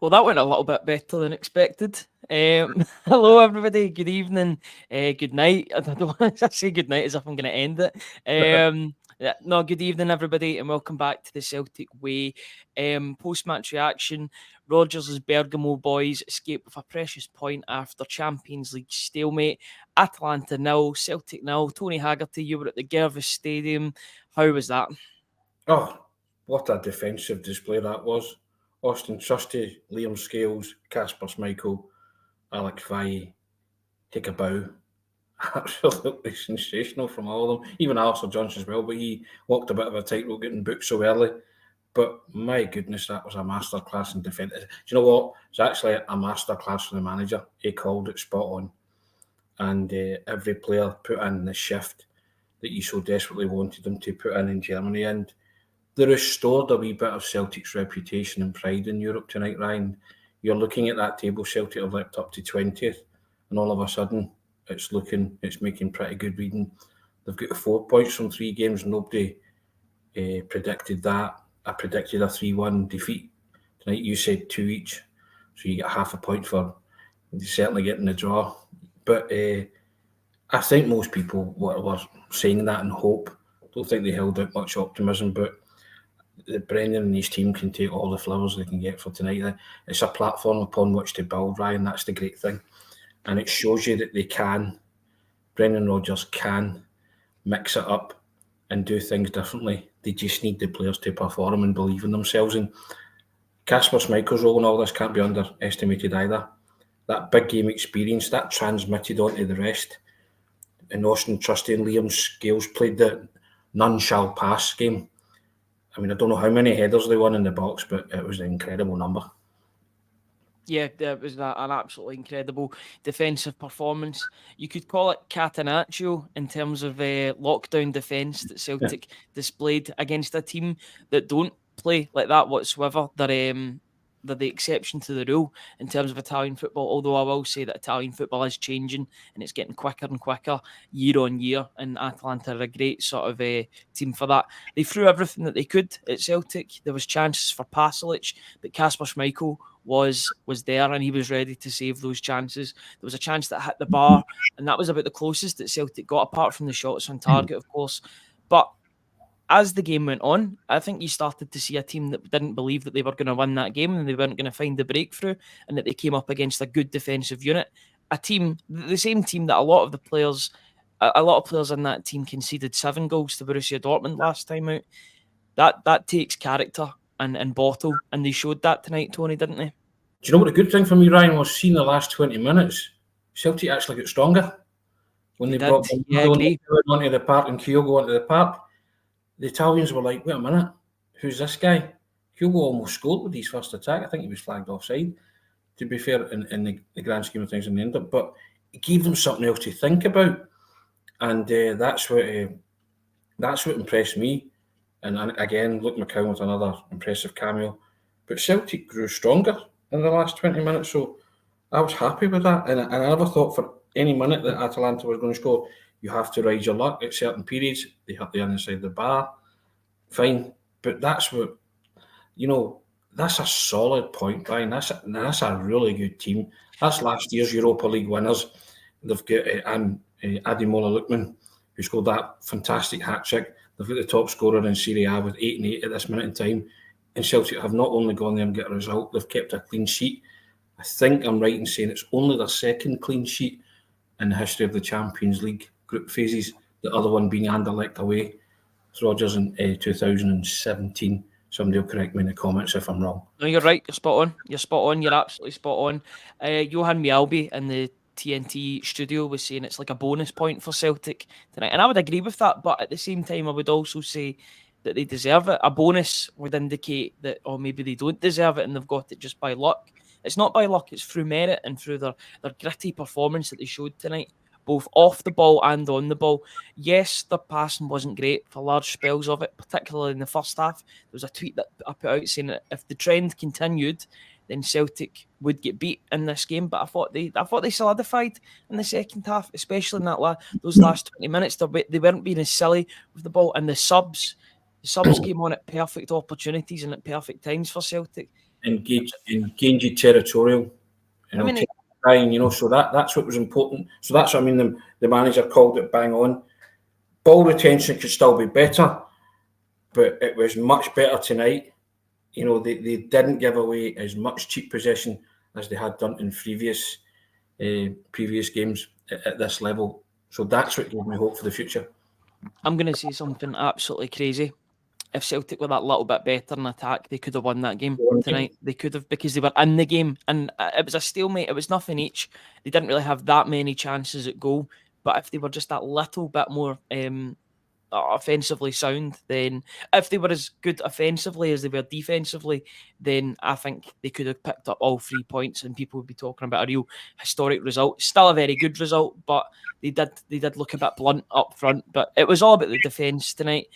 Well, that went a little bit better than expected. Hello, everybody. Good evening. Good night. I don't want to say good night as if I'm going to end it. No, good evening, everybody, and welcome back to the Celtic Way post-match reaction. Rodgers' Bergamo boys escape with a precious point after Champions League stalemate. Atalanta 0, Celtic 0. Tony Haggerty, you were at the Gervais Stadium. How was that? Oh, what a defensive display that was. Austin Trusty, Liam Scales, Kasper Schmeichel, Alec Faye, take a bow. Absolutely sensational from all of them. Even Alistair Johnson as well, but he walked a bit of a tightrope getting booked so early. But my goodness, that was a masterclass in defence. Do you know what? It's actually a masterclass from the manager. He called it spot on. And every player put in the shift that you so desperately wanted them to put in Germany. And they restored a wee bit of Celtic's reputation and pride in Europe tonight, Ryan. You're looking at that table, Celtic have leapt up to 20th, and all of a sudden it's making pretty good reading. They've got 4 points from 3 games. Nobody predicted that. I predicted a 3-1 defeat tonight. You said 2 each, so you get half a point for certainly getting the draw. But I think most people were saying that in hope. Don't think they held out much optimism, but Brendan and his team can take all the flowers they can get for tonight. It's a platform upon which to build, Ryan. That's the great thing. And it shows you that they can. Brendan Rodgers can mix it up and do things differently. They just need the players to perform and believe in themselves. And Kasper Schmeichel's role in all this can't be underestimated either. That big game experience, that transmitted onto the rest. And Austin Trusty and Liam Scales played the none shall pass game. I mean, I don't know how many headers they won in the box, but it was an incredible number. Yeah, it was an absolutely incredible defensive performance. You could call it Catenaccio in terms of lockdown defence that Celtic displayed against a team that don't play like that whatsoever. They're the exception to the rule in terms of Italian football, although I will say that Italian football is changing and it's getting quicker and quicker year on year, and Atalanta are a great sort of team for that. They threw everything that they could at Celtic. There was chances for Pasalic, but Kasper Schmeichel was there and he was ready to save those chances. There was a chance that hit the bar, and that was about the closest that Celtic got, apart from the shots on target, of course. But as the game went on, I think you started to see a team that didn't believe that they were going to win that game and they weren't going to find the breakthrough, and that they came up against a good defensive unit. A team, the same team that a lot of players in that team conceded 7 goals to Borussia Dortmund last time out. That takes character and bottle, and they showed that tonight, Tony, didn't they? Do you know what the good thing for me, Ryan, was seeing the last 20 minutes? Celtic actually got stronger. When they brought onto the park and Kyogo onto the park, the Italians were like, wait a minute, who's this guy? Kyogo almost scored with his first attack. I think he was flagged offside, to be fair, in the grand scheme of things in the end up. But it gave them something else to think about. And that's what impressed me. And again, Luke McCown with another impressive cameo. But Celtic grew stronger in the last 20 minutes, so I was happy with that. And I never thought for any minute that Atalanta was going to score. You have to ride your luck at certain periods. They hit the inside of the bar. Fine. But that's what, that's a solid point, Brian. That's a really good team. That's last year's Europa League winners. They've got Ademola Lookman, who scored that fantastic hat-trick. They've got the top scorer in Serie A with 8 and 8 at this minute in time. And Celtic have not only gone there and get a result, they've kept a clean sheet. I think I'm right in saying it's only their second clean sheet in the history of the Champions League group phases, the other one being Anderlecht away. It's Rodgers in 2017. Somebody will correct me in the comments if I'm wrong. No, you're right. You're spot on. You're absolutely spot on. Johan Mjällby in the TNT studio was saying it's like a bonus point for Celtic tonight, and I would agree with that, but at the same time I would also say that they deserve it. A bonus would indicate that, or maybe they don't deserve it and they've got it just by luck. It's not by luck, it's through merit and through their gritty performance that they showed tonight, both off the ball and on the ball. Yes, their passing wasn't great for large spells of it, particularly in the first half. There was a tweet that I put out saying that if the trend continued, then Celtic would get beat in this game. But I thought they solidified in the second half, especially in that those last 20 minutes. They weren't being as silly with the ball, and the subs came on at perfect opportunities and at perfect times for Celtic. engaged territorial, I mean, so that's what was important. So that's what I mean. The manager called it bang on. Ball retention could still be better, but it was much better tonight. They didn't give away as much cheap possession as they had done in previous games at this level. So that's what gave me hope for the future. I'm going to say something absolutely crazy. If Celtic were that little bit better in attack, they could have won that game tonight. They could have, because they were in the game, and it was a stalemate. It was nothing each. They didn't really have that many chances at goal, but if they were just that little bit more offensively sound, then if they were as good offensively as they were defensively, then I think they could have picked up all 3 points, and people would be talking about a real historic result. Still a very good result, but they did look a bit blunt up front. But it was all about the defence tonight.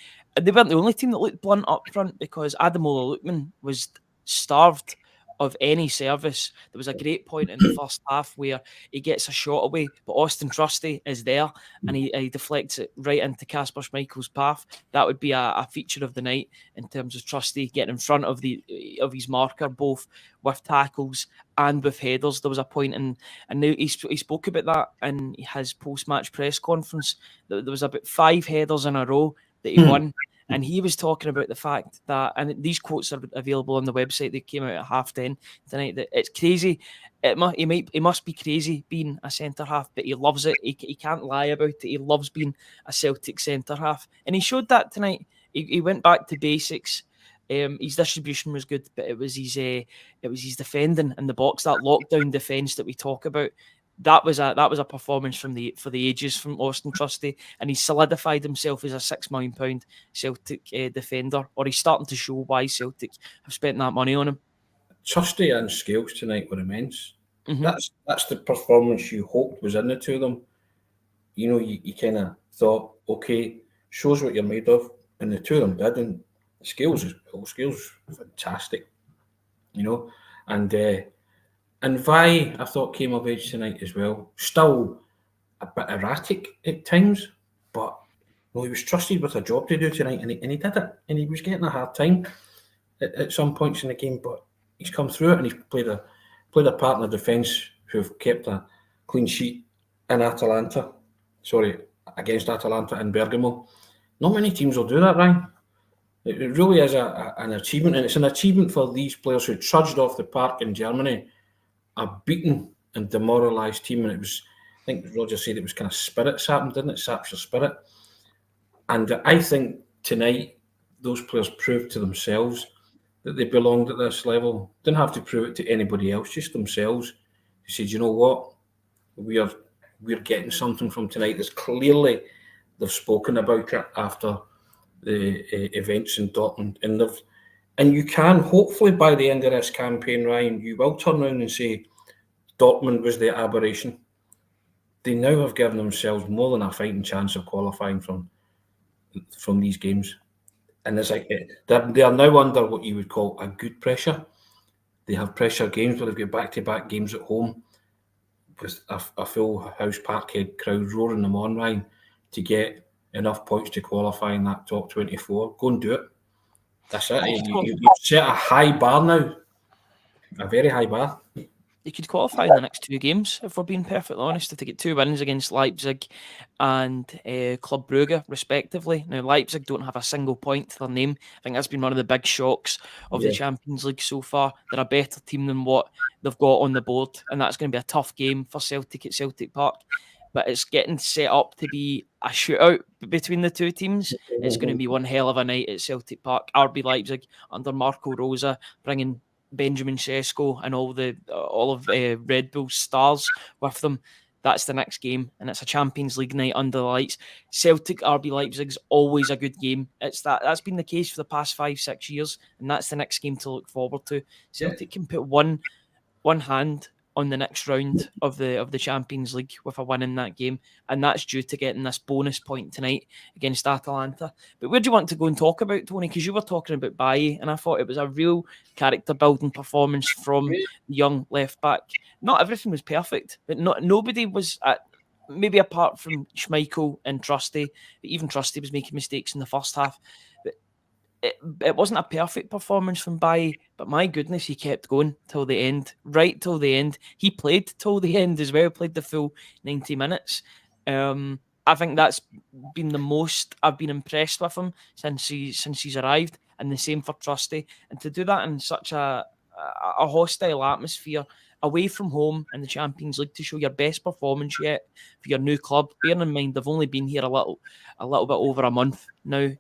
They weren't the only team that looked blunt up front, because Ademola Lookman was starved of any service. There was a great point in the first half where he gets a shot away, but Austin Trusty is there and he deflects it right into Kasper Schmeichel's path. That would be a feature of the night in terms of Trusty getting in front of his marker, both with tackles and with headers. There was a point and he spoke about that in his post-match press conference. There was about 5 headers in a row that he won. And he was talking about the fact that, and these quotes are available on the website, they came out at 10:30 tonight, that it's crazy. He must be crazy being a centre-half, but he loves it. He can't lie about it. He loves being a Celtic centre-half. And he showed that tonight. He went back to basics. His distribution was good, but it was his defending in the box, that lockdown defence that we talk about. That was a performance for the ages from Austin Trusty, and he solidified himself as a £6 million Celtic defender, or he's starting to show why Celtic have spent that money on him. Trusty and Scales tonight were immense. That's the performance you hoped was in the two of them. You kind of thought, okay, shows what you're made of, and the two of them did. And Scales was fantastic, and Vi, I thought, came of age tonight as well. Still a bit erratic at times, but he was trusted with a job to do tonight, and he did it. And he was getting a hard time at some points in the game, but he's come through it, and he's played a part in the defence who've kept a clean sheet in against Atalanta in Bergamo. Not many teams will do that, Ryan. It really is an achievement, and it's an achievement for these players who trudged off the park in Germany, a beaten and demoralised team. And it was, I think Rodgers said, it was kind of spirit sapping, didn't it? Saps your spirit. And I think tonight those players proved to themselves that they belonged at this level. Didn't have to prove it to anybody else, just themselves. They said, you know what, we're getting something from tonight. There's clearly, they've spoken about it after the events in Dortmund, and you can, hopefully by the end of this campaign, Ryan, you will turn around and say Dortmund was the aberration. They now have given themselves more than a fighting chance of qualifying from these games. And it's like they are now under what you would call a good pressure. They have pressure games where they've got back-to-back games at home with a full House Parkhead crowd roaring them on, Ryan, to get enough points to qualify in that top 24. Go and do it. That's it. You've set a high bar now. A very high bar. They could qualify in the next 2 games, if we're being perfectly honest, if they get 2 wins against Leipzig and Club Brugge, respectively. Now, Leipzig don't have a single point to their name. I think that's been one of the big shocks of the Champions League so far. They're a better team than what they've got on the board, and that's going to be a tough game for Celtic at Celtic Park. But it's getting set up to be a shootout between the two teams. It's going to be one hell of a night at Celtic Park. RB Leipzig under Marco Rosa, bringing Benjamin Sesko and all of Red Bull's stars with them. That's the next game, and it's a Champions League night under the lights. Celtic RB Leipzig's always a good game. That's been the case for the past 5-6 years, and that's the next game to look forward to. Celtic can put one hand on the next round of the Champions League with a win in that game, and that's due to getting this bonus point tonight against Atalanta. But where do you want to go and talk about, Tony? Because you were talking about Bailly, and I thought it was a real character-building performance from the young left-back. Not everything was perfect, but nobody was maybe apart from Schmeichel and Trusty, but even Trusty was making mistakes in the first half. But it wasn't a perfect performance from Bailly, but my goodness, he kept going till the end, right till the end. He played till the end as well, played the full 90 minutes. I think that's been the most I've been impressed with him since he's arrived, and the same for Trusty. And to do that in such a hostile atmosphere, away from home in the Champions League, to show your best performance yet for your new club. Bearing in mind they've only been here a little bit over a month now.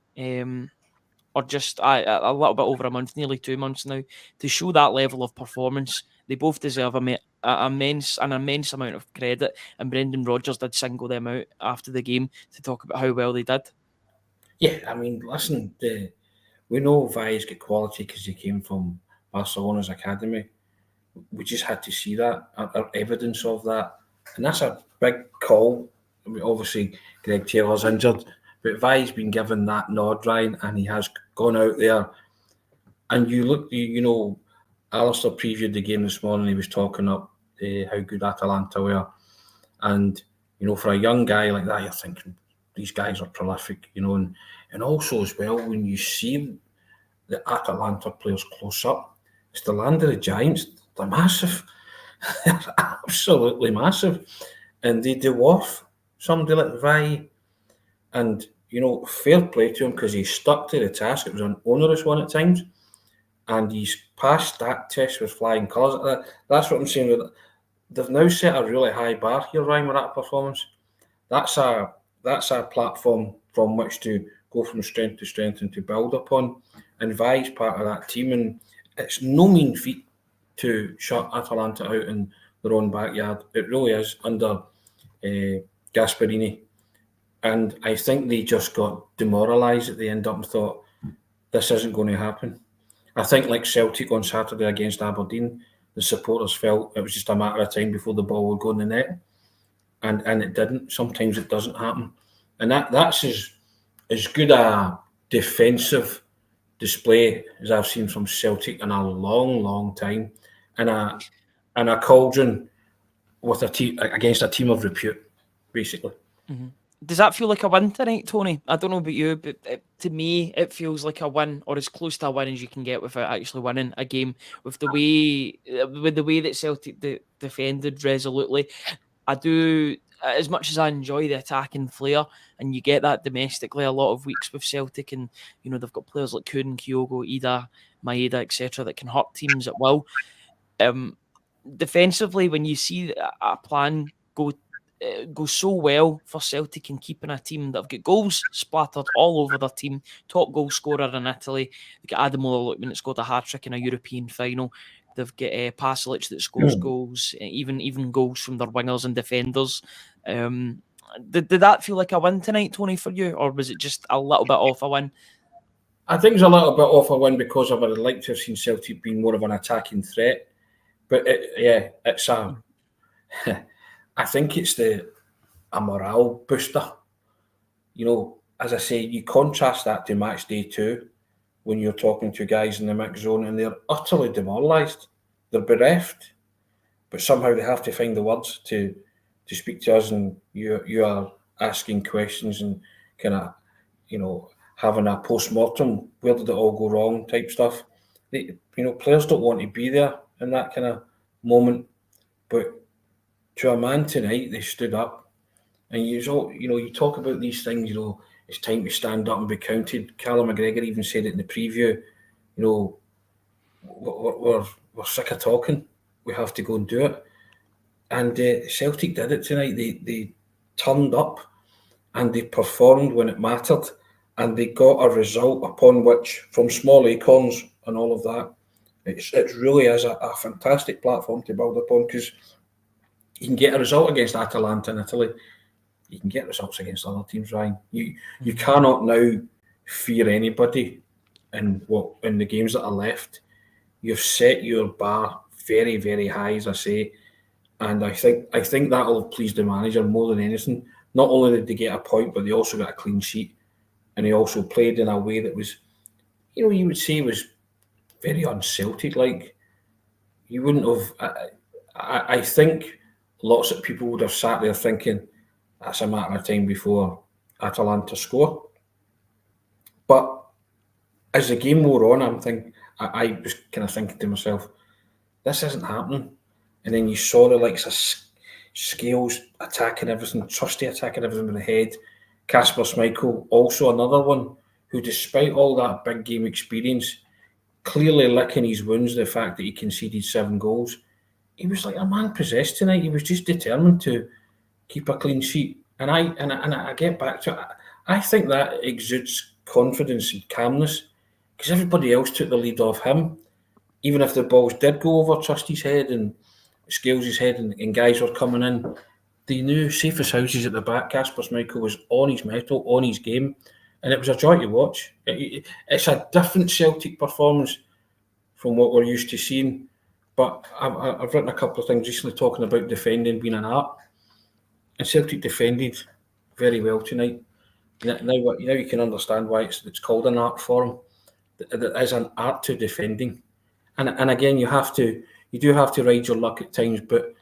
Or just a little bit over a month, nearly 2 months now, to show that level of performance. They both deserve an immense amount of credit, and Brendan Rodgers did single them out after the game to talk about how well they did. Yeah, I mean, listen, we know Vai's got quality because he came from Barcelona's academy. We just had to see that, evidence of that. And that's a big call. I mean, obviously, Greg Taylor's injured, but Vai's been given that nod, Ryan, and he has gone out there. And you look, Alistair previewed the game this morning. He was talking up how good Atalanta were. And, for a young guy like that, you're thinking, these guys are prolific, and also as well, when you see the Atalanta players close up, it's the land of the giants. They're massive. They're absolutely massive. And they dwarf somebody like Vai. And, fair play to him because he stuck to the task. It was an onerous one at times. And he's passed that test with flying colours. That's what I'm saying. They've now set a really high bar here, Ryan, with that performance. That's a platform from which to go from strength to strength and to build upon. And Vai's part of that team. And it's no mean feat to shut Atalanta out in their own backyard. It really is, under Gasperini. And I think they just got demoralised at the end up and thought, this isn't going to happen. I think like Celtic on Saturday against Aberdeen, the supporters felt it was just a matter of time before the ball would go in the net. And it didn't. Sometimes it doesn't happen. And that's as good a defensive display as I've seen from Celtic in a long, long time. And a cauldron with a team against a team of repute, basically. Mm-hmm. Does that feel like a win tonight, Tony? I don't know about you, but to me, it feels like a win, or as close to a win as you can get without actually winning a game. With the way that Celtic defended resolutely, I do. As much as I enjoy the attacking flair, and you get that domestically a lot of weeks with Celtic, and they've got players like Kun, Kyogo, Ida, Maeda, etc., that can hurt teams at will. Defensively, when you see a plan go so well for Celtic in keeping a team that have got goals splattered all over their team, top goal scorer in Italy. They've got Adamola Lookman that scored a hat-trick in a European final. They've got Pasalic that scores goals, even goals from their wingers and defenders. Did that feel like a win tonight, Tony, for you? Or was it just a little bit off a win? I think it's a little bit off a win because I would have liked to have seen Celtic being more of an attacking threat. But it's a... I think it's a morale booster. As I say, you contrast that to match day 2 when you're talking to guys in the mix zone and they're utterly demoralised. They're bereft, but somehow they have to find the words to speak to us, and you are asking questions and kind of, having a post-mortem, where did it all go wrong type stuff. Players don't want to be there in that kind of moment, but to a man tonight, they stood up. And you talk about these things, it's time to stand up and be counted. Callum McGregor even said it in the preview, we're sick of talking. We have to go and do it. And Celtic did it tonight. They turned up and they performed when it mattered. And they got a result upon which, from small acorns and all of that, it really is a fantastic platform to build upon, because you can get a result against Atalanta in Italy. You can get results against other teams, Ryan. You cannot now fear anybody in the games that are left. You've set your bar very, very high, as I say, and I think that will please the manager more than anything. Not only did they get a point, but they also got a clean sheet, and he also played in a way that was, you would say was very un-Celtic. Like, you wouldn't have. I think lots of people would have sat there thinking, that's a matter of time before Atalanta score. But as the game wore on, I was kind of thinking to myself, this isn't happening. And then you saw the likes of Scales attacking everything, Trusty attacking everything with the head. Kasper Schmeichel, also another one who, despite all that big game experience, clearly licking his wounds, the fact that he conceded 7 goals, he was like a man possessed tonight. He was just determined to keep a clean sheet. And I get back to it. I think that exudes confidence and calmness because everybody else took the lead off him. Even if the balls did go over Trusty's head and Scales' head and guys were coming in, they knew safe as houses at the back. Kasper Schmeichel was on his mettle, on his game, and it was a joy to watch. It's a different Celtic performance from what we're used to seeing. But I've written a couple of things recently talking about defending being an art. And Celtic defended very well tonight. Now you can understand why it's called an art form. There is an art to defending. And again, you do have to ride your luck at times, but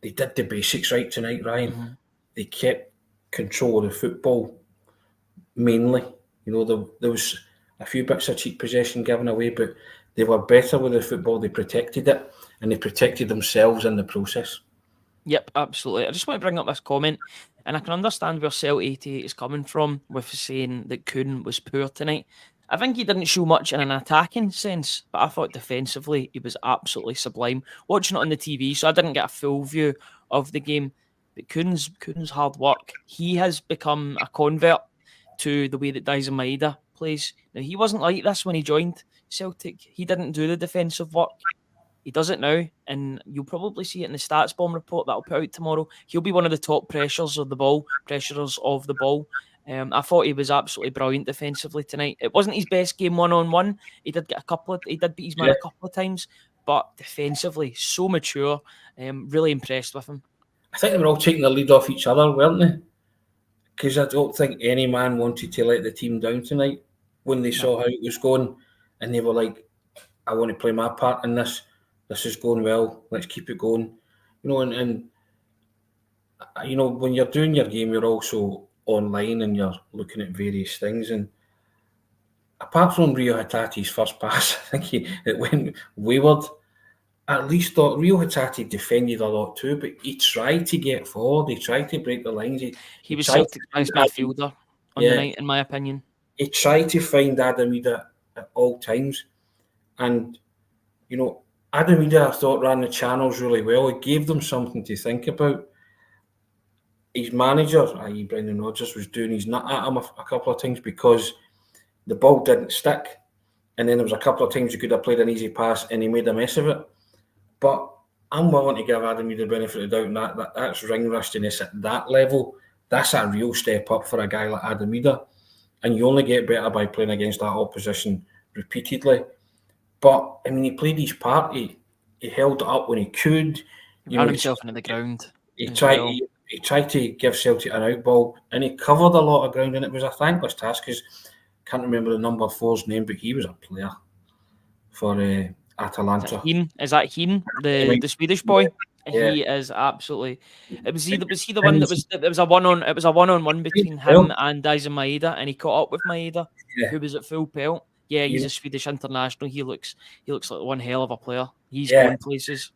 they did the basics right tonight, Ryan. Mm-hmm. They kept control of the football mainly. There was a few bits of cheap possession given away, but they were better with the football. They protected it, and they protected themselves in the process. Yep, absolutely. I just want to bring up this comment, and I can understand where Celt88 is coming from with saying that Kuhn was poor tonight. I think he didn't show much in an attacking sense, but I thought defensively he was absolutely sublime. Watching it on the TV, so I didn't get a full view of the game. But Kuhn's hard work, he has become a convert to the way that Dyson Maeda plays. Now, he wasn't like this when he joined Celtic. He didn't do the defensive work. He does it now, and you'll probably see it in the stats bomb report that I'll put out tomorrow. He'll be one of the top pressurers of the ball. I thought he was absolutely brilliant defensively tonight. It wasn't his best game one-on-one. He did beat his man a couple of times, but defensively, so mature. Really impressed with him. I think they were all taking the lead off each other, weren't they? Because I don't think any man wanted to let the team down tonight when they saw how it was going, and they were like, I want to play my part in this. This is going well. Let's keep it going. And when you're doing your game, you're also online and you're looking at various things. And apart from Rio Hatate's first pass, I think it went wayward. At least Rio Hatate defended a lot too, but he tried to get forward. He tried to break the lines. He was Celtic's best midfielder on the night, in my opinion. He tried to find Adamida at all times. And, Adamida, I thought, ran the channels really well. It gave them something to think about. His manager, i.e. Brendan Rodgers, was doing his nut at him a couple of times because the ball didn't stick. And then there was a couple of times he could have played an easy pass and he made a mess of it. But I'm willing to give Adamida the benefit of the doubt, and that's ring rustiness at that level. That's a real step up for a guy like Adamida. And you only get better by playing against that opposition repeatedly. But, he played his part. He held it up when he could. He ran himself into the ground. He tried to give Celtic an out ball, and he covered a lot of ground, and it was a thankless task because I can't remember the number 4's name, but he was a player for Atalanta. Is that Heen, the Swedish boy? Yeah. He is absolutely. Was he the one that was? It was a one-on-one between him and Dyson Maeda, and he caught up with Maeda, who was at full pelt. Yeah, he's a Swedish international. He looks like one hell of a player. He's going places.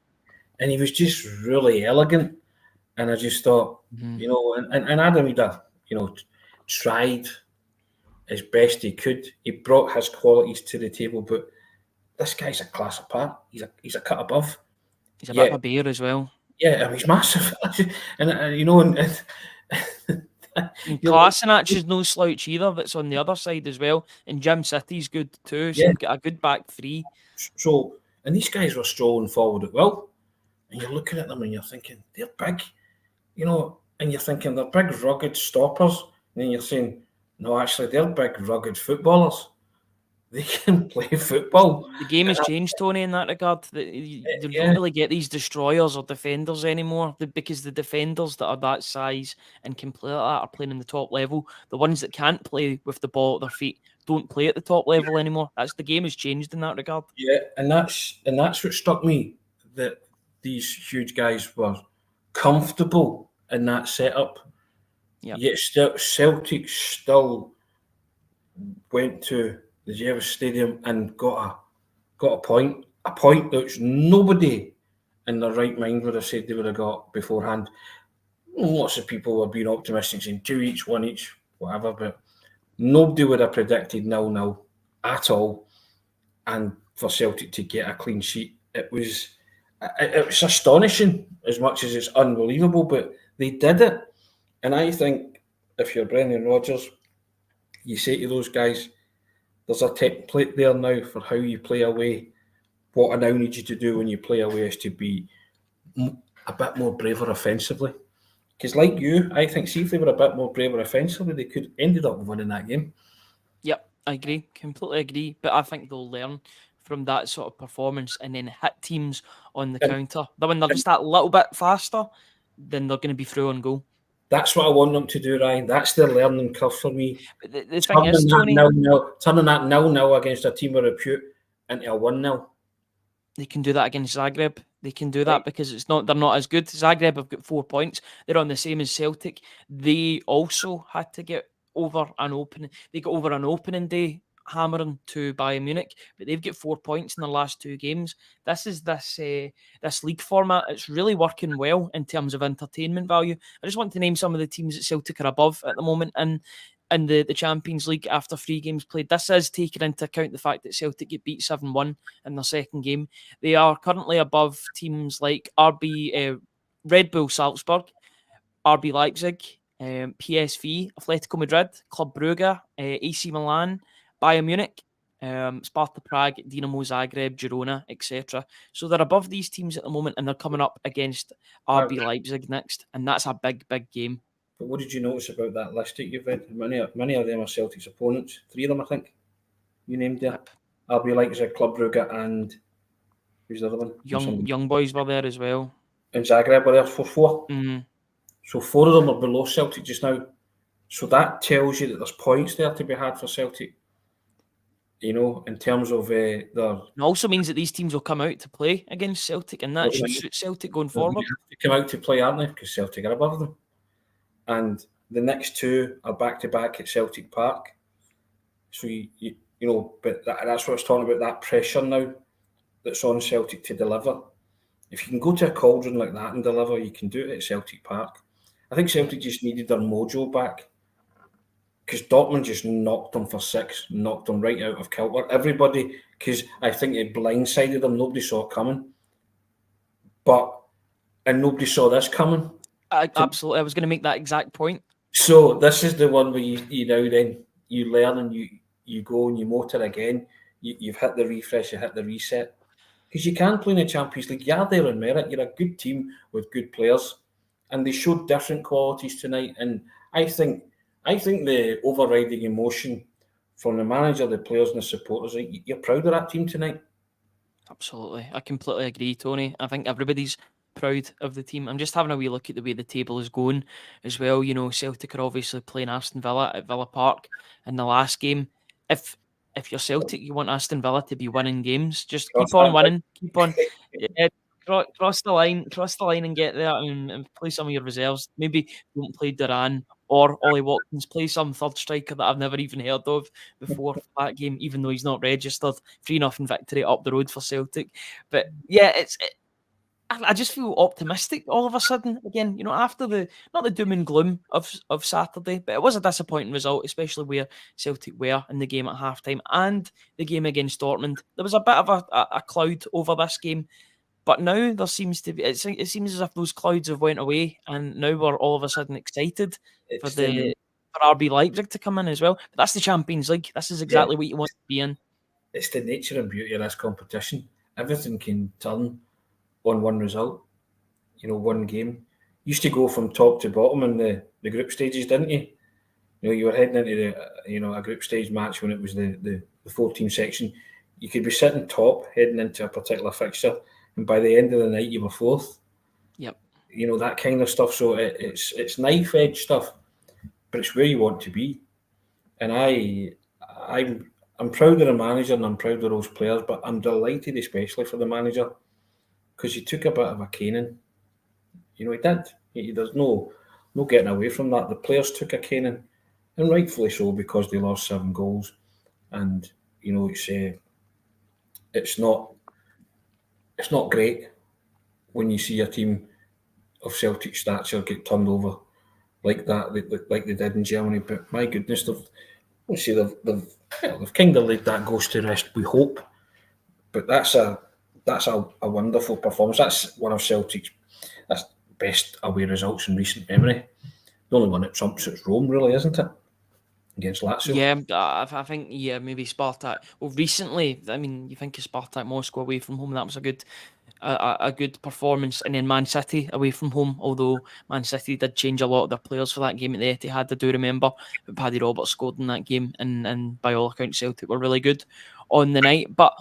And he was just really elegant. And I just thought, and Adamida, tried as best he could. He brought his qualities to the table, but this guy's a class apart. He's a cut above. He's a bit of a bear as well. Yeah, he's massive. And Kolasinac is no slouch either. That's on the other side as well. And Jim City's good too. So you've got a good back three. So, and these guys were strolling forward at will. And you're looking at them and you're thinking, they're big. And you're thinking they're big, rugged stoppers. And then you're saying, no, actually, they're big, rugged footballers. They can play football. The game has changed, Tony, in that regard. You don't really get these destroyers or defenders anymore because the defenders that are that size and can play like that are playing in the top level. The ones that can't play with the ball at their feet don't play at the top level anymore. The game has changed in that regard. Yeah, and that's what struck me, that these huge guys were comfortable in that setup. Yep. Yet Celtic still went to the Jewish Stadium and got a point which nobody in their right mind would have said they would have got beforehand. Lots of people were being optimistic, saying 2 each, 1 each, whatever, but nobody would have predicted 0-0 at all. And for Celtic to get a clean sheet, it was astonishing as much as it's unbelievable, but they did it. And I think if you're Brendan Rodgers, you say to those guys, there's a template there now for how you play away. What I now need you to do when you play away is to be a bit more braver offensively. Because like you, I think, see if they were a bit more braver offensively, they could ended up winning that game. Yep, I agree. Completely agree. But I think they'll learn from that sort of performance and then hit teams on the counter. But when they're just that little bit faster, then they're going to be through on goal. That's what I want them to do, Ryan. That's their learning curve for me. But the thing is, Tony, turning that 0-0 against a team of repute into a 1-0. They can do that against Zagreb. They can do that because they're not as good. Zagreb have got 4 points. They're on the same as Celtic. They also had to get over an opening. They got over an opening day hammering to Bayern Munich, but they've got 4 points in their last 2 games. This league format. It's really working well in terms of entertainment value. I just want to name some of the teams that Celtic are above at the moment in the Champions League after 3 games played. This is taking into account the fact that Celtic get beat 7-1 in their second game. They are currently above teams like Red Bull Salzburg, RB Leipzig, PSV, Atletico Madrid, Club Brugge, AC Milan, Bayern Munich, Sparta Prague, Dinamo Zagreb, Girona, etc. So they're above these teams at the moment, and they're coming up against RB Leipzig next, and that's a big, big game. But what did you notice about that list that you've read? Many of them are Celtic's opponents. 3 of them, I think. You named there. Yep. RB Leipzig, Club Brugge, and who's the other one? Young boys were there as well. And Zagreb were there for 4. Mm-hmm. So 4 of them are below Celtic just now. So that tells you that there's points there to be had for Celtic. You know, in terms of their... It also means that these teams will come out to play against Celtic, and that should suit Celtic going forward. They have to come out to play, aren't they? Because Celtic are above them. And the next 2 are back-to-back at Celtic Park. So, you know, but that's what I was talking about, that pressure now that's on Celtic to deliver. If you can go to a cauldron like that and deliver, you can do it at Celtic Park. I think Celtic just needed their mojo back because Dortmund just knocked them for 6, knocked them right out of kilter. Everybody, because I think it blindsided them. Nobody saw it coming. And nobody saw this coming. Absolutely. I was going to make that exact point. So this is the one where you now then you learn and you go and you motor again. You've hit the refresh, you hit the reset. Because you can play in the Champions League. You're there on merit. You're a good team with good players. And they showed different qualities tonight. And I think the overriding emotion from the manager, the players and the supporters, you're proud of that team tonight. Absolutely. I completely agree, Tony. I think everybody's proud of the team. I'm just having a wee look at the way the table is going as well. You know, Celtic are obviously playing Aston Villa at Villa Park in the last game. If you're Celtic, you want Aston Villa to be winning games. Just keep on winning. Keep on. Yeah, cross the line and get there and play some of your reserves. Maybe don't play Duran or Ollie Watkins. Play some third striker that I've never even heard of before for that game, even though he's not registered. 3-0 victory up the road for Celtic. But yeah, I just feel optimistic all of a sudden again. You know, after not the doom and gloom of Saturday, but it was a disappointing result, especially where Celtic were in the game at halftime and the game against Dortmund. There was a bit of a cloud over this game. But now there seems to be, it seems as if those clouds have went away, and now we're all of a sudden excited for RB Leipzig to come in as well. But that's the Champions League. This is exactly what you want to be in. It's the nature and beauty of this competition. Everything can turn on one result, you know, one game. You used to go from top to bottom in the group stages, didn't you? You know, you were heading into a group stage match when it was the 4-team section. You could be sitting top, heading into a particular fixture, and by the end of the night, you were 4th. Yep. You know, that kind of stuff. So it's knife edge stuff, but it's where you want to be. And I'm proud of the manager and I'm proud of those players, but I'm delighted, especially for the manager, because he took a bit of a caning. You know, he did. There's no getting away from that. The players took a caning, and rightfully so, because they lost 7 goals. And it's not great when you see a team of Celtic stature get turned over like that, like they did in Germany. But my goodness, they've kind of laid that ghost to rest. We hope, but that's a wonderful performance. That's one of Celtic's best away results in recent memory. The only one that trumps it's Rome, really, isn't it? Against Lazio. Yeah, I think maybe Spartak. Well, recently, I mean, you think of Spartak Moscow away from home, that was a good performance, and then Man City away from home. Although Man City did change a lot of their players for that game at the Etihad, I do remember. But Paddy Roberts scored in that game, and by all accounts, Celtic were really good on the night. But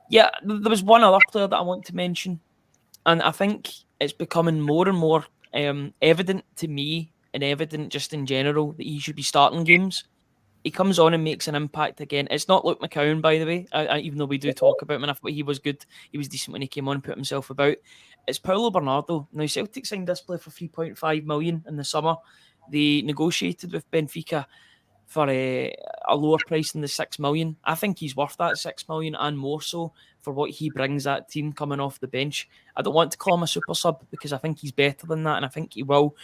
yeah, there was one other player that I want to mention, and I think it's becoming more and more evident to me, and evident just in general, that he should be starting games. He comes on and makes an impact again. It's not Luke McCowan, by the way, even though we do talk about him, and I thought he was good. He was decent when he came on and put himself about. It's Paulo Bernardo. Now, Celtic signed this player for 3.5 million in the summer. They negotiated with Benfica for a lower price than the 6 million. I think he's worth that 6 million and more so for what he brings that team coming off the bench. I don't want to call him a super sub because I think he's better than that, and I think he will.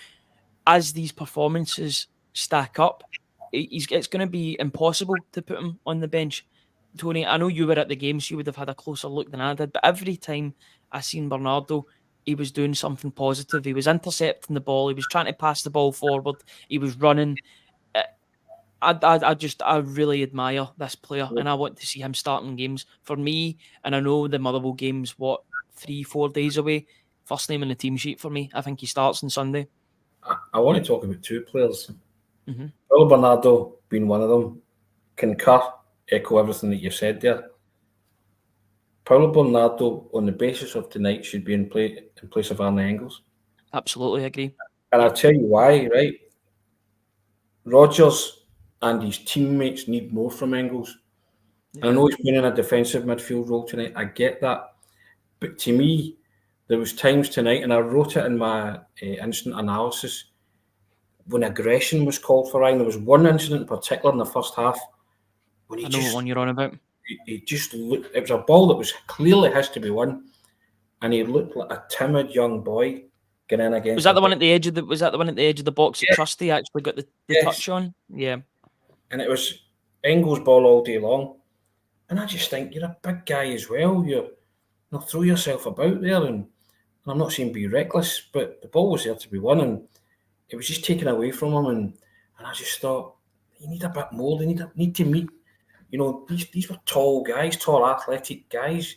As these performances stack up, it's going to be impossible to put him on the bench. Tony, I know you were at the game, so you would have had a closer look than I did, but every time I seen Bernardo, he was doing something positive. He was intercepting the ball. He was trying to pass the ball forward. He was running. I really admire this player, and I want to see him starting games for me. And I know the Motherwell game's 3-4 days away. First name in the team sheet for me. I think he starts on Sunday. I want to talk about two players. Mm-hmm. Paulo Bernardo being one of them. Concur, echo everything that you've said there. Paulo Bernardo, on the basis of tonight, should be in place of Arne Engels. Absolutely agree. And I'll tell you why, right? Rodgers and his teammates need more from Engels. Yeah. I know he's been in a defensive midfield role tonight. I get that. But to me, there was times tonight, and I wrote it in my instant analysis, when aggression was called for Ryan. There was one incident in particular in the first half when I know what one you're on about. He just looked, it was a ball that was clearly has to be won, and he looked like a timid young boy getting in against. Was that the one at the edge of the box that Trusty actually got the touch on? Yeah. And it was Engels' ball all day long. And I just think you're a big guy as well. You'll throw yourself about there, and I'm not saying be reckless, but the ball was there to be won, and it was just taken away from him. And I just thought, you need a bit more. They need to meet. These were tall guys, tall athletic guys.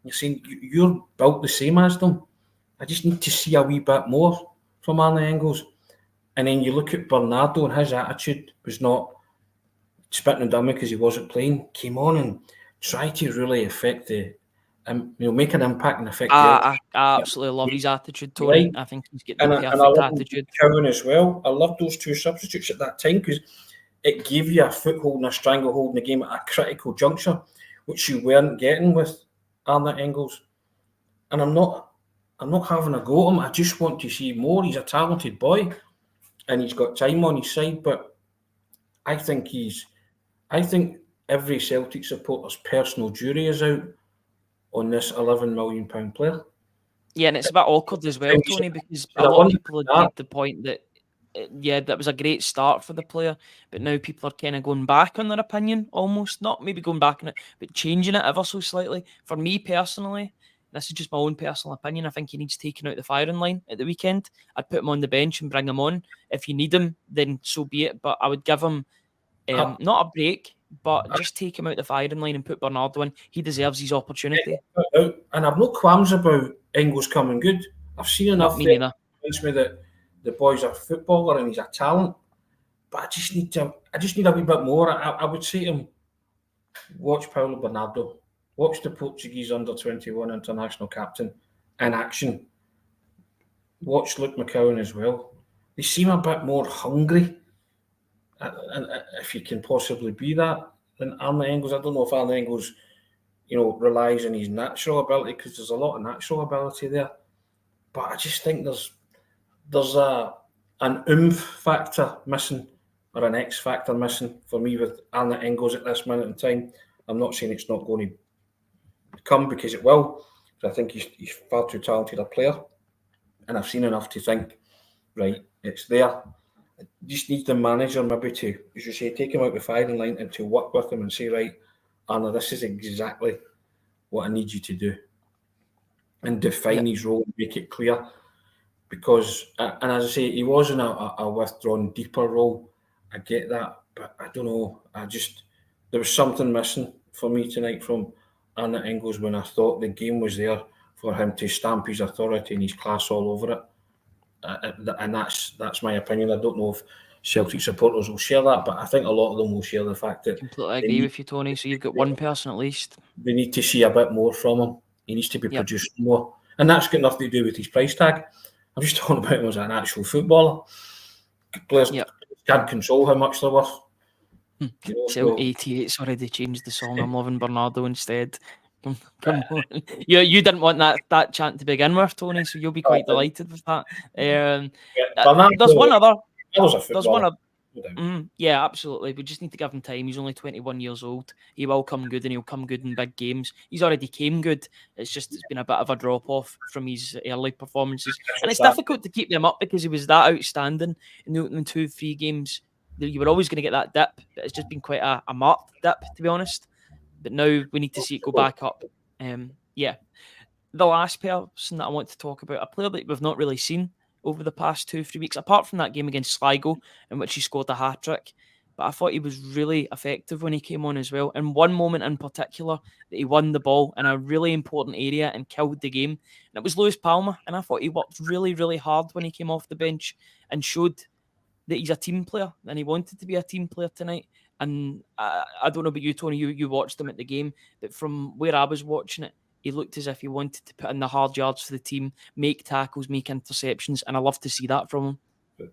You're saying you're built the same as them. I just need to see a wee bit more from Arne Engels. And then you look at Bernardo, and his attitude was not spitting and dummy because he wasn't playing. Came on and tried to really affect make an impact and affect. I absolutely love his attitude, Tony. Right. I think he's got the perfect attitude. Cowan as well. I love those two substitutes at that time because it gave you a foothold and a stranglehold in the game at a critical juncture, which you weren't getting with Arne Engels. And I'm not having a go at him. I just want to see more. He's a talented boy, and he's got time on his side. But I think every Celtic supporter's personal jury is out on this £11 million player. Yeah, and it's a bit awkward as well, Tony, because a lot of people have made the point that that was a great start for the player, but now people are kind of going back on their opinion, almost. Not maybe going back on it, but changing it ever so slightly. For me personally, this is just my own personal opinion, I think he needs taken out the firing line at the weekend. I'd put him on the bench and bring him on. If you need him, then so be it, but I would give him not a break, but just take him out the firing line and put Bernardo in. He deserves his opportunity. And I've no qualms about Engels coming good. I've seen enough that convince me that the boy's a footballer and he's a talent. But I just need a wee bit more. I would say to him, watch Paulo Bernardo. Watch the Portuguese under-21 international captain in action. Watch Luke McCowan as well. They seem a bit more hungry. And if you can possibly be that, then Arne Engels, I don't know if Arne Engels, relies on his natural ability, because there's a lot of natural ability there. But I just think there's an oomph factor missing, or an X factor missing for me with Arne Engels at this minute in time. I'm not saying it's not going to come, because it will. But I think he's far too talented a player, and I've seen enough to think, right, it's there. Just needs the manager maybe to, as you say, take him out the firing line and to work with him and say, right, Anna, this is exactly what I need you to do, and define his role and make it clear. Because, and as I say, he was in a withdrawn, deeper role. I get that, but I don't know. There was something missing for me tonight from Arne Engels, when I thought the game was there for him to stamp his authority and his class all over it. And that's my opinion. I don't know if Celtic supporters will share that, but I think a lot of them will share the fact that Completely agree with you, Tony. So you've got one person at least. they need to see a bit more from him. He needs to be producing more. And that's got nothing to do with his price tag. I'm just talking about him as an actual footballer. Players can't control how much they're worth. So 88's already changed the song. I'm loving Bernardo instead. Come on. You didn't want that chant to begin with, Tony, so you'll be quite delighted with that. There's one other. There's one other. Yeah, absolutely. We just need to give him time. He's only 21 years old. He will come good, and he'll come good in big games. He's already came good. It's been a bit of a drop off from his early performances, and it's difficult to keep them up because he was that outstanding in the opening 2-3 games. You were always going to get that dip, but it's just been quite a marked dip, to be honest. But now we need to see it go back up. The last person that I want to talk about, a player that we've not really seen over the past 2-3 weeks, apart from that game against Sligo, in which he scored a hat-trick. But I thought he was really effective when he came on as well. And one moment in particular, that he won the ball in a really important area and killed the game. And it was Lewis Palmer. And I thought he worked really, really hard when he came off the bench and showed that he's a team player, and he wanted to be a team player tonight. And I don't know about you, Tony, you watched him at the game, but from where I was watching it, he looked as if he wanted to put in the hard yards for the team, make tackles, make interceptions, and I love to see that from him.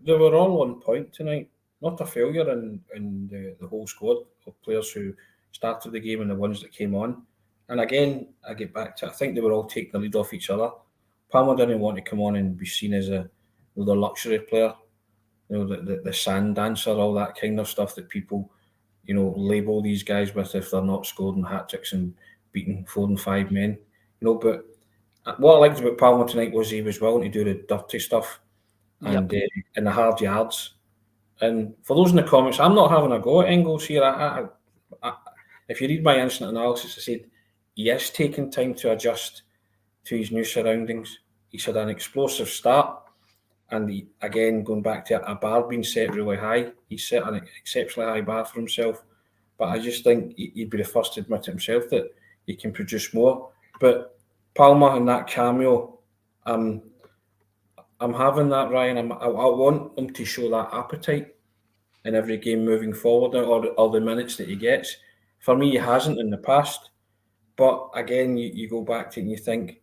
They were all on point tonight. Not a failure in the whole squad of players who started the game and the ones that came on. And again, I get back to, I think they were all taking the lead off each other. Palmer didn't want to come on and be seen as the luxury player, the sand dancer, all that kind of stuff that people, label these guys with if they're not scoring hat-tricks and beating 4 and 5 men. But what I liked about Palmer tonight was he was willing to do the dirty stuff and in the hard yards. And for those in the comments, I'm not having a go at Engels here. If you read my instant analysis, I said he is taking time to adjust to his new surroundings. He's had an explosive start. And again, going back to a bar being set really high, he's set an exceptionally high bar for himself. But I just think he'd be the first to admit to himself that he can produce more. But Palmer and that cameo, I'm having that, Ryan. I want him to show that appetite in every game moving forward, or the minutes that he gets. For me, he hasn't in the past. But again, you go back to it and you think,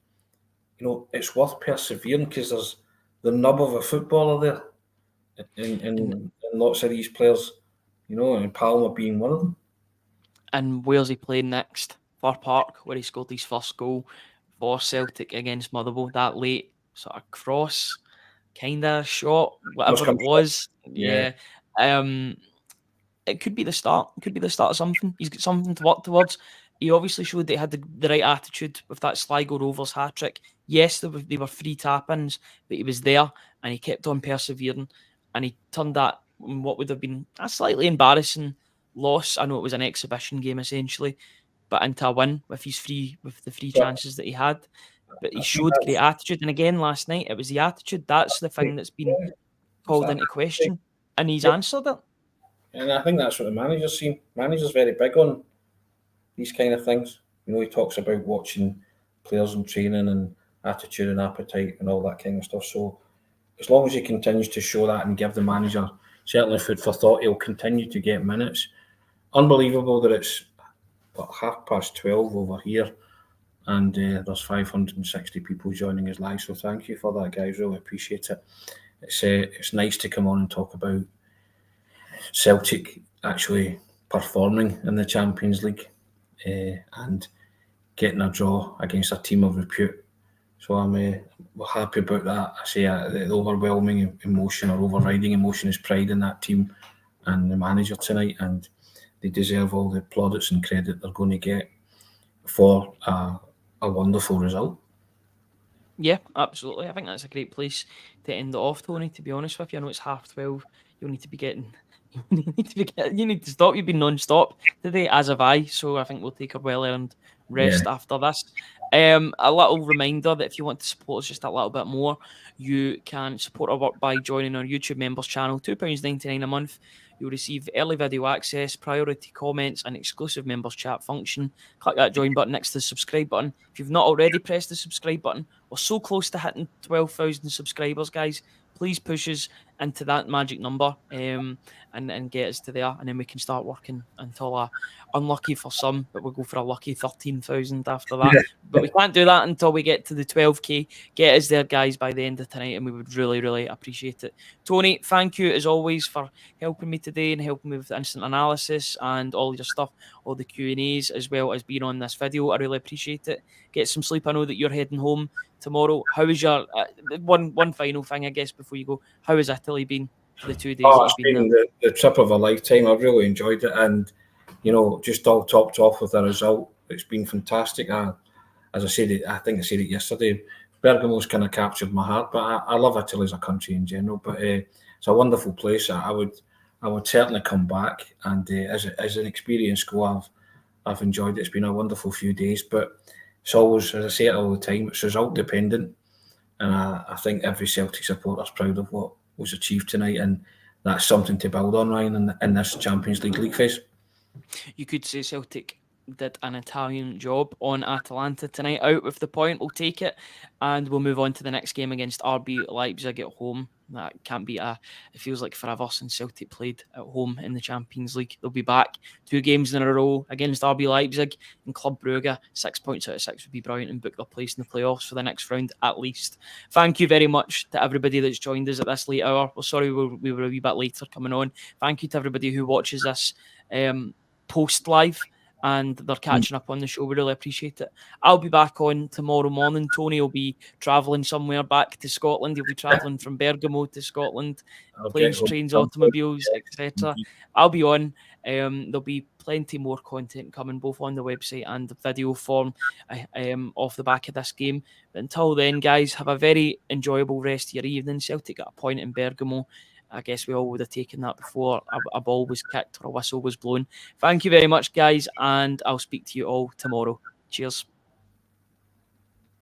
it's worth persevering, because there's the nub of a footballer there, and lots of these players, and Palmer being one of them. And where's he playing next? Fir Park, where he scored his first goal for Celtic against Motherwell. That late sort of cross, kind of shot, whatever it was. Yeah. It could be the start. It could be the start of something. He's got something to work towards. He obviously showed that he had the right attitude with that Sligo Rovers hat-trick. Yes, they were free tap-ins, but he was there and he kept on persevering, and he turned that, what would have been a slightly embarrassing loss, I know it was an exhibition game essentially, but into a win with the free chances that he had. But he showed great attitude, and again last night it was the attitude that's the thing that's been called into question, and he's answered it. And I think that's what the manager's seen. Manager's very big on these kind of things. He talks about watching players in training and attitude and appetite and all that kind of stuff. So as long as he continues to show that and give the manager certainly food for thought, he'll continue to get minutes. Unbelievable that it's 12:30 over here, and there's 560 people joining us live. So thank you for that, guys. Really appreciate it. It's nice to come on and talk about Celtic actually performing in the Champions League and getting a draw against a team of repute. So I'm happy about that. I say the overwhelming emotion or overriding emotion is pride in that team and the manager tonight, and they deserve all the plaudits and credit they're going to get for a wonderful result. Yeah, absolutely. I think that's a great place to end it off, Tony. To be honest with you, I know it's 12:30. You'll need to be getting. You need to stop. You've been non-stop today, as have I. So I think we'll take a well-earned Yeah. rest after this. A little reminder that if you want to support us just a little bit more, you can support our work by joining our YouTube members channel. £2.99 a month. You'll receive early video access, priority comments, and exclusive members chat function. Click that join button next to the subscribe button. If you've not already pressed the subscribe button, we're so close to hitting 12,000 subscribers, guys. Please push us into that magic number and get us to there, and then we can start working until unlucky for some, but we'll go for a lucky 13,000 after that. But we can't do that until we get to the 12k. Get us there, guys, by the end of tonight, and we would really, really appreciate it. Tony, thank you as always for helping me today and helping me with instant analysis and all your stuff, all the Q&As, as well as being on this video. I really appreciate it. Get some sleep. I know that you're heading home tomorrow. How is your one final thing, I guess, before you go? How has Italy been for the 2 days that It's you've been been there? the trip of a lifetime. I've really enjoyed it, and just all topped off with the result. It's been fantastic. As I said, I think I said it yesterday. Bergamo's kind of captured my heart, but I love Italy as a country in general. But it's a wonderful place. I would certainly come back, and as an experienced go, I've enjoyed it. It's been a wonderful few days, but it's always, as I say it all the time, it's result dependent, and I think every Celtic supporter's proud of what was achieved tonight, and that's something to build on, Ryan, in this Champions League phase. You could say Celtic did an Italian job on Atalanta tonight. Out with the point, we'll take it, and we'll move on to the next game against RB Leipzig at home. That can't be it feels like forever since Celtic played at home in the Champions League. They'll be back 2 games in a row against RB Leipzig and Club Brugge. 6 points out of 6 would be brilliant and book their place in the playoffs for the next round at least. Thank you very much to everybody that's joined us at this late hour. We're sorry we were a wee bit later coming on. Thank you to everybody who watches this post live and they're catching up on the show. We really appreciate it. I'll be back on tomorrow morning. Tony will be travelling somewhere back to Scotland. He'll be travelling from Bergamo to Scotland. Planes, trains, automobiles, etc. I'll be on. There'll be plenty more content coming both on the website and the video form off the back of this game. But until then, guys, have a very enjoyable rest of your evening. Celtic got a point in Bergamo. I guess we all would have taken that before a ball was kicked or a whistle was blown. Thank you very much, guys, and I'll speak to you all tomorrow. Cheers.